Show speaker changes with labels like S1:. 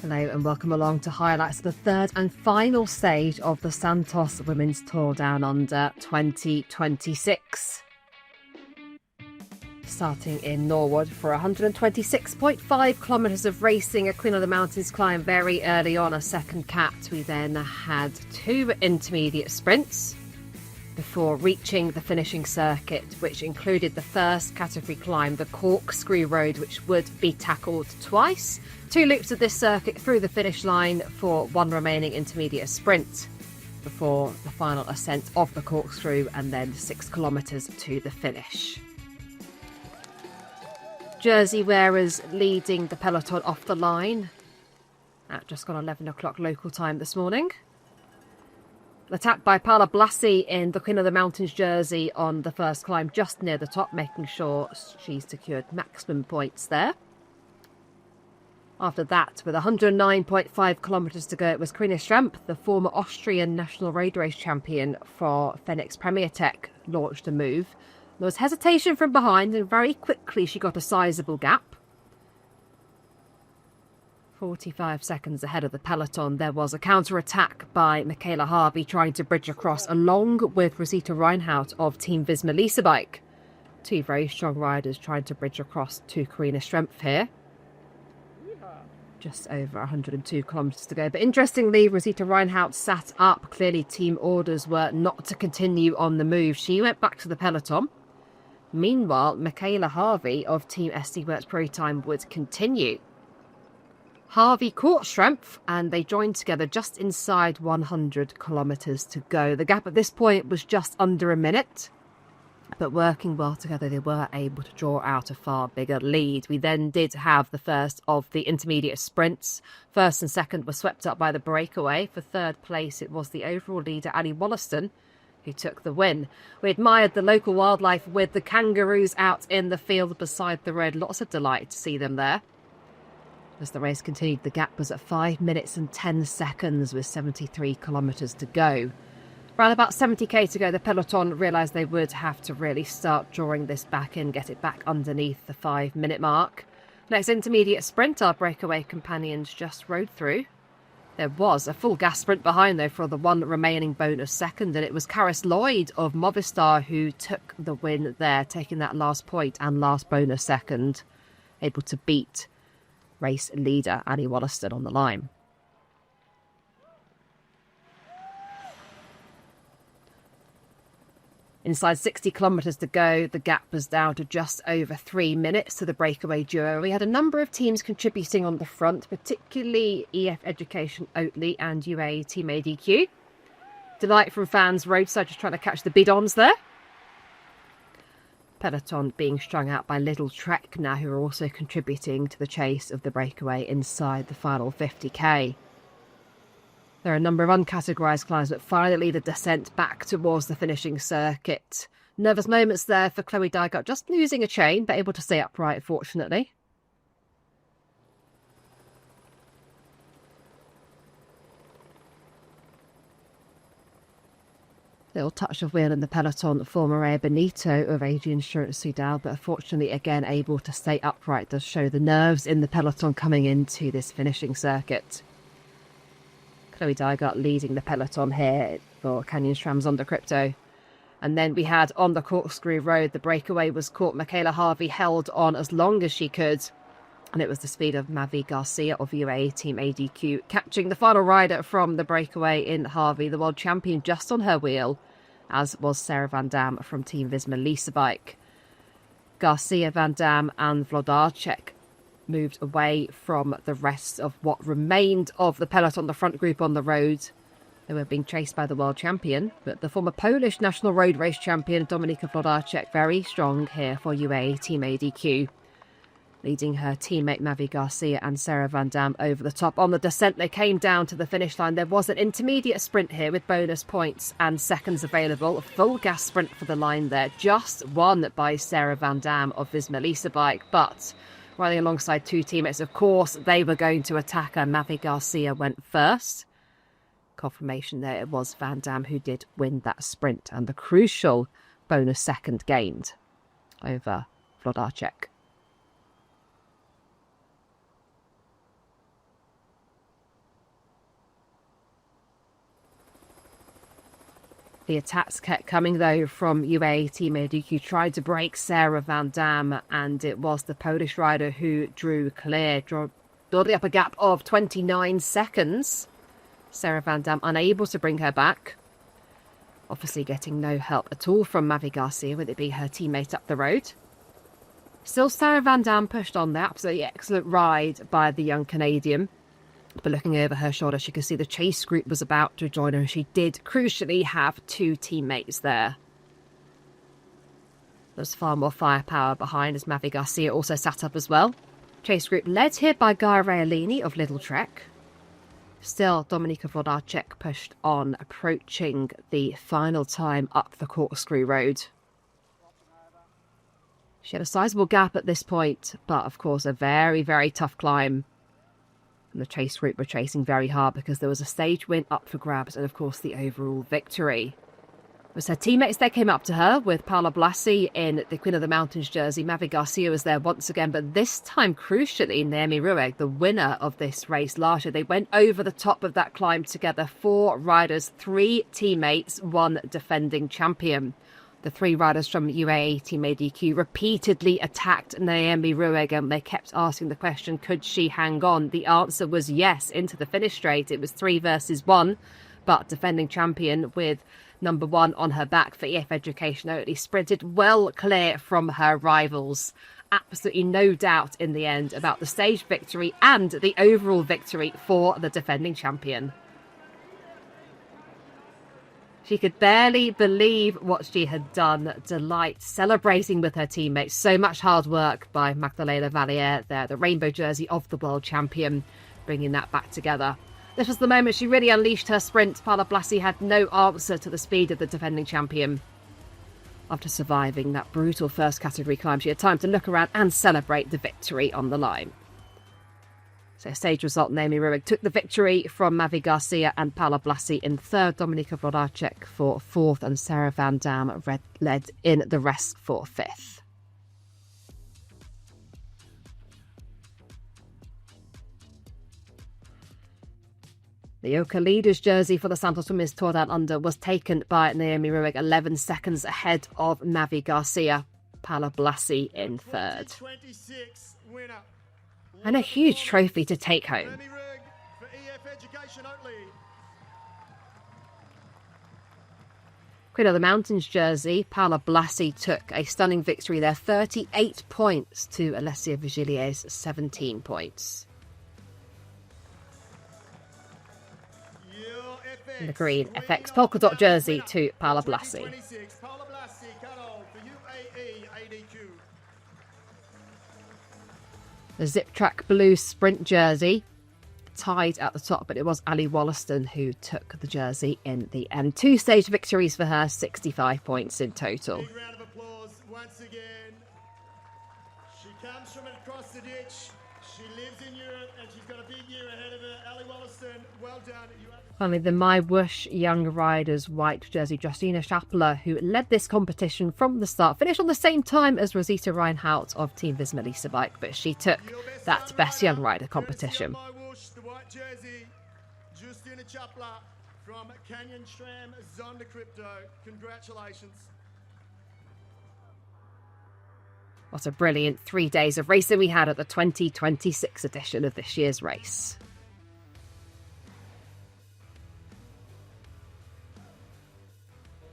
S1: Hello and welcome along to highlights of the third and final stage of the Santos Women's Tour Down Under 2026. Starting in Norwood for 126.5 kilometres of racing, a Queen of the Mountains climb very early on, a second cat. We then had two intermediate sprints before reaching the finishing circuit, which included the first category climb, the Corkscrew Road, which would be tackled twice. 2 loops of this circuit through the finish line for one remaining intermediate sprint before the final ascent of the corkscrew, and then 6 kilometres to the finish. Jersey wearers leading the peloton off the line at just gone 11 o'clock local time this morning. Attacked by Paola Blasi in the Queen of the Mountains jersey on the first climb, just near the top, making sure she secured maximum points there. After that, with 109.5 kilometres to go, it was Karina Stramp, the former Austrian national road race champion for Phoenix Premier Tech, launched a move. There was hesitation from behind, and very quickly she got a sizable gap. 45 seconds ahead of the peloton, there was a counter-attack by Michaela Harvey trying to bridge across, along with Rosita Reinhardt of Team Visma Lease Bike. Two very strong riders trying to bridge across to Karina Stramp here. Just over 102 kilometres to go. But interestingly, Rosita Reinhardt sat up. Clearly team orders were not to continue on the move. She went back to the peloton. Meanwhile, Michaela Harvey of Team SD Works Pro Time would continue. Harvey caught Stramp and they joined together just inside 100 kilometres to go. The gap at this point was just under a minute, but working well together, they were able to draw out a far bigger lead. We then did have the first of the intermediate sprints. First and second were swept up by the breakaway. For third place, it was the overall leader, Ali Wollaston, who took the win. We admired the local wildlife with the kangaroos out in the field beside the road. Lots of delight to see them there. As the race continued, the gap was at 5 minutes and 10 seconds with 73 kilometres to go. Around about 70k to go, the peloton realised they would have to really start drawing this back in, get it back underneath the 5-minute mark. Next intermediate sprint, our breakaway companions just rode through. There was a full gas sprint behind, though, for the one remaining bonus second, and it was Karis Lloyd of Movistar who took the win there, taking that last point and last bonus second, able to beat race leader Ali Wollaston on the line. Inside 60 kilometres to go, the gap was down to just over 3 minutes to the breakaway duo. We had a number of teams contributing on the front, particularly EF Education Oatly and UAE Team ADQ. Delight from fans roadside, just trying to catch the bidons there. Peloton being strung out by Little Trek now, who are also contributing to the chase of the breakaway inside the final 50k. There are a number of uncategorised climbs, but finally the descent back towards the finishing circuit. Nervous moments there for Chloe Dygert, just losing a chain, but able to stay upright, fortunately. Little touch of wheel in the peloton for Maria Benito of AG Insurance Soudal, but unfortunately again able to stay upright. Does show the nerves in the peloton coming into this finishing circuit. Chloe Dygert leading the peloton here for Canyon SRAM's Under Crypto. And then we had on the Corkscrew Road, the breakaway was caught. Michaela Harvey held on as long as she could. And it was the speed of Mavi Garcia of UAE Team ADQ, catching the final rider from the breakaway in Harvey, the world champion, just on her wheel, as was Sarah Van Dam from Team Visma Lease Bike. Garcia, Van Dam and Vlodarczyk moved away from the rest of what remained of the peloton, the front group on the road. They were being chased by the world champion, but the former Polish national road race champion Dominika Vlodarczyk very strong here for UAE Team ADQ, leading her teammate Mavi Garcia and Sarah Van Dam over the top. On the descent, they came down to the finish line. There was an intermediate sprint here with bonus points and seconds available. A full gas sprint for the line there, just won by Sarah Van Dam of Visma Lease Bike, but riding alongside two teammates, of course, they were going to attack her. Mavi Garcia went first. Confirmation there, it was Van Dam who did win that sprint, and the crucial bonus second gained over Vlodarczyk. The attacks kept coming, though, from UAE teammate who tried to break Sarah Van Dam, and it was the Polish rider who drew clear, building up a gap of 29 seconds. Sarah Van Dam unable to bring her back. Obviously getting no help at all from Mavi Garcia, would it be her teammate up the road. Still, Sarah Van Dam pushed on there. Absolutely excellent ride by the young Canadian. But looking over her shoulder, she could see the chase group was about to join her, and she did crucially have two teammates there. There's far more firepower behind as Mavi Garcia also sat up as well. Chase group led here by Gaia Realini of Little Trek. Still, Dominika Wlodarczyk pushed on, approaching the final time up the Corkscrew Road. She had a sizable gap at this point, but of course a very, very tough climb. And the chase group were chasing very hard because there was a stage win up for grabs and, of course, the overall victory. It was her teammates that came up to her, with Paola Blasi in the Queen of the Mountains jersey. Mavi Garcia was there once again, but this time, crucially, Naomi Rueg, the winner of this race last year. They went over the top of that climb together. 4 riders, 3 teammates, 1 defending champion. The 3 riders from UAE Team ADQ repeatedly attacked Naomi Rueg, and they kept asking the question, could she hang on? The answer was yes, into the finish straight. It was 3 versus 1, but defending champion with number 1 on her back for EF Education only sprinted well clear from her rivals. Absolutely no doubt in the end about the stage victory and the overall victory for the defending champion. She could barely believe what she had done. Delight, celebrating with her teammates. So much hard work by Magdalena Valier there, the rainbow jersey of the world champion, bringing that back together. This was the moment she really unleashed her sprint. Paola Blasi had no answer to the speed of the defending champion. After surviving that brutal first category climb, she had time to look around and celebrate the victory on the line. So stage result, Naomi Rueg took the victory from Mavi Garcia and Paola Blasi in 3rd, Dominika Wlodarczyk for 4th, and Sarah Van Dam led in the rest for 5th. The Oka Leaders jersey for the Santos Women's Tour Down Under was taken by Naomi Rueg 11 seconds ahead of Mavi Garcia. Paola Blasi in 3rd. And a huge trophy to take home. Queen of the Mountains jersey, Paola Blasi took a stunning victory there, 38 points to Alessia Vigilier's 17 points. And the green FX polka dot jersey to Paola Blasi. The Zip Track blue sprint jersey tied at the top, but it was Ali Wollaston who took the jersey in the end. 2 stage victories for her, 65 points in total.
S2: Big round of applause once again. She comes from across the ditch. She lives in Europe and she's got a big year ahead of her. Ali Wollaston, well done.
S1: Finally, the My Whoosh Young Riders white jersey, Justina Schapler, who led this competition from the start, finished on the same time as Rosita Reinhardt of Team Visma Lisa Bike, but she took that Best Young Rider competition.
S2: My Whoosh, the white jersey, Justina Schapler from Canyon Stram Zonda Crypto. Congratulations.
S1: What a brilliant 3 days of racing we had at the 2026 edition of this year's race.